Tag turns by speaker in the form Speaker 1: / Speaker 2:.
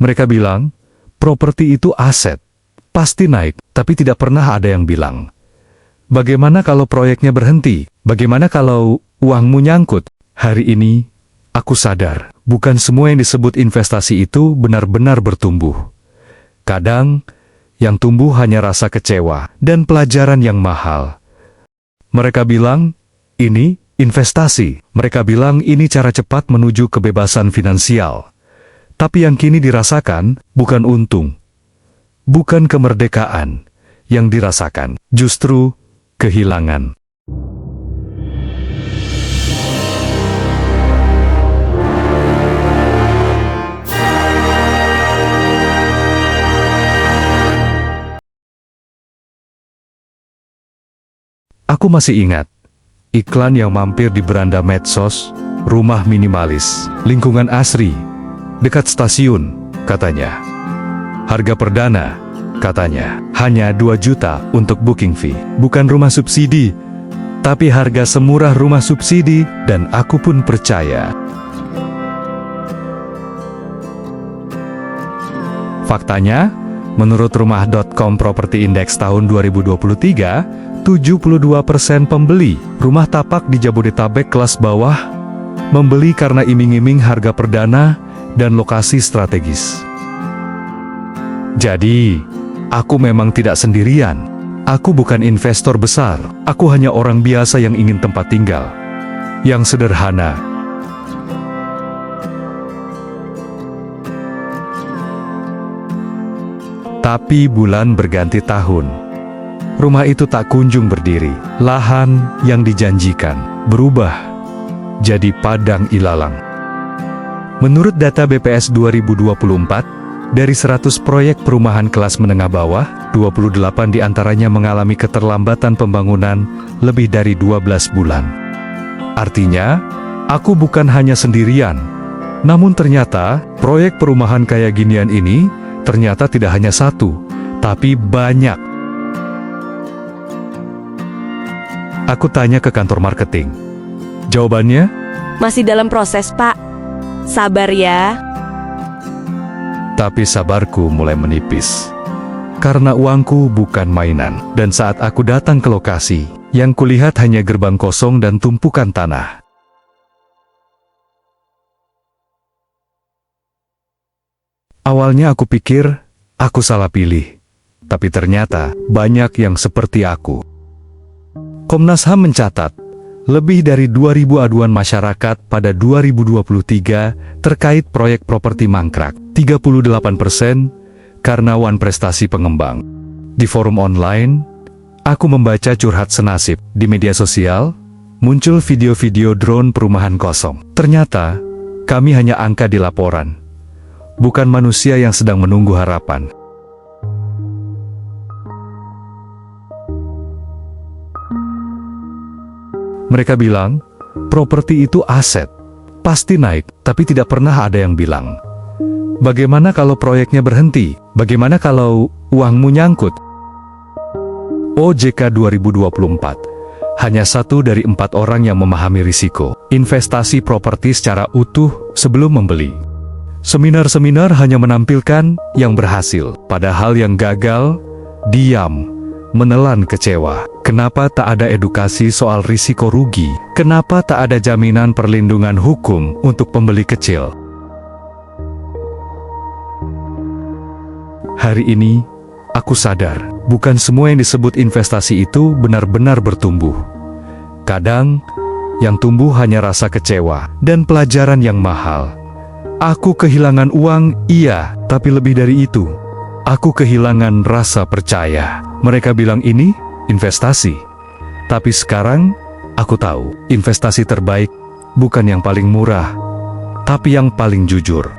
Speaker 1: Mereka bilang, properti itu aset, pasti naik, tapi tidak pernah ada yang bilang, bagaimana kalau proyeknya berhenti? Bagaimana kalau uangmu nyangkut? Hari ini, aku sadar, bukan semua yang disebut investasi itu benar-benar bertumbuh. Kadang, yang tumbuh hanya rasa kecewa dan pelajaran yang mahal. Mereka bilang, ini investasi. Mereka bilang ini cara cepat menuju kebebasan finansial. Tapi yang kini dirasakan, bukan untung. Bukan kemerdekaan. Yang dirasakan, justru kehilangan. Aku masih ingat, iklan yang mampir di beranda medsos, rumah minimalis, lingkungan asri, dekat stasiun, katanya. Harga perdana, katanya, hanya 2 juta untuk booking fee. Bukan rumah subsidi, tapi harga semurah rumah subsidi, dan aku pun percaya. Faktanya, menurut rumah.com Property Index tahun 2023, 72% pembeli rumah tapak di Jabodetabek kelas bawah membeli karena iming-iming harga perdana dan lokasi strategis. Jadi, aku memang tidak sendirian. Aku bukan investor besar, aku hanya orang biasa yang ingin tempat tinggal yang sederhana. Tapi bulan berganti tahun. Rumah itu tak kunjung berdiri. Lahan yang dijanjikan berubah jadi padang ilalang. Menurut data BPS 2024, dari 100 proyek perumahan kelas menengah bawah, 28 diantaranya mengalami keterlambatan pembangunan lebih dari 12 bulan. Artinya, aku bukan hanya sendirian. Namun ternyata, proyek perumahan kayak ginian ini, ternyata tidak hanya satu, tapi banyak. Aku tanya ke kantor marketing. Jawabannya?
Speaker 2: Masih dalam proses, Pak. Sabar ya.
Speaker 1: Tapi sabarku mulai menipis. Karena uangku bukan mainan. Dan saat aku datang ke lokasi, yang kulihat hanya gerbang kosong dan tumpukan tanah. Awalnya aku pikir, aku salah pilih. Tapi ternyata, banyak yang seperti aku. Komnas HAM mencatat, lebih dari 2.000 aduan masyarakat pada 2023 terkait proyek properti mangkrak, 38% karena wan prestasi pengembang. Di forum online, aku membaca curhat senasib. Di media sosial, muncul video-video drone perumahan kosong. Ternyata, kami hanya angka di laporan, bukan manusia yang sedang menunggu harapan. Mereka bilang, properti itu aset, pasti naik, tapi tidak pernah ada yang bilang, bagaimana kalau proyeknya berhenti? Bagaimana kalau uangmu nyangkut? OJK 2024, hanya 1 dari 4 orang yang memahami risiko investasi properti secara utuh sebelum membeli. Seminar-seminar hanya menampilkan yang berhasil, padahal yang gagal, diam, menelan kecewa. Kenapa tak ada edukasi soal risiko rugi? Kenapa tak ada jaminan perlindungan hukum untuk pembeli kecil? Hari ini, aku sadar, bukan semua yang disebut investasi itu benar-benar bertumbuh. Kadang, yang tumbuh hanya rasa kecewa dan pelajaran yang mahal. Aku kehilangan uang, iya, tapi lebih dari itu, aku kehilangan rasa percaya. Mereka bilang ini investasi. Tapi sekarang, aku tahu, investasi terbaik bukan yang paling murah, tapi yang paling jujur.